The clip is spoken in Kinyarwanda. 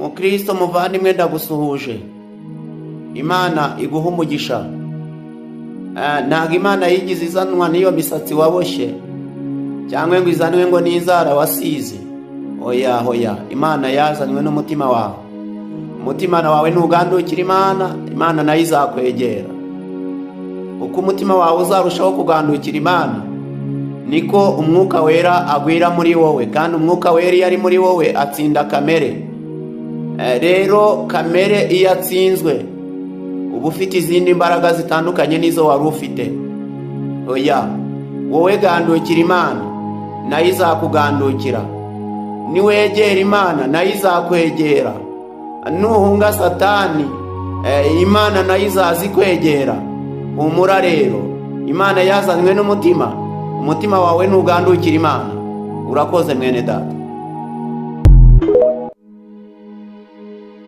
Mukristo muvandimwe ndagusuhuje. Imana iguha umugisha. Ntabwo Imana yigize izanwa n'iyo misatsi waboshye cyangwa ngo izanwe ngo n'inzara wasize. Oya, Imana yazanywe n'umutima wawe. Umutima wawe ntugandukira Imana nayo izakwegera. Uko umutima wawe uzarushaho kugandukira Imana, niko umwuka wera agwira muri wowe, kandi umwuka wera iyo ari muri wowe atsinda kamere. Rero kamere iyo atsinzwe uba ufite izindi mbaraga zitandukanye n'izo wari ufite. Wowe gandukira Imana nayo izakugandukira. Niwegera Imana nayo izakwegera. Nuhunga Satani Imana nayo izazikwegera. Humura rero, Imana yazanywe n'umutima. Umutima wawe ntugandukira Imana. Urakoze mwene data.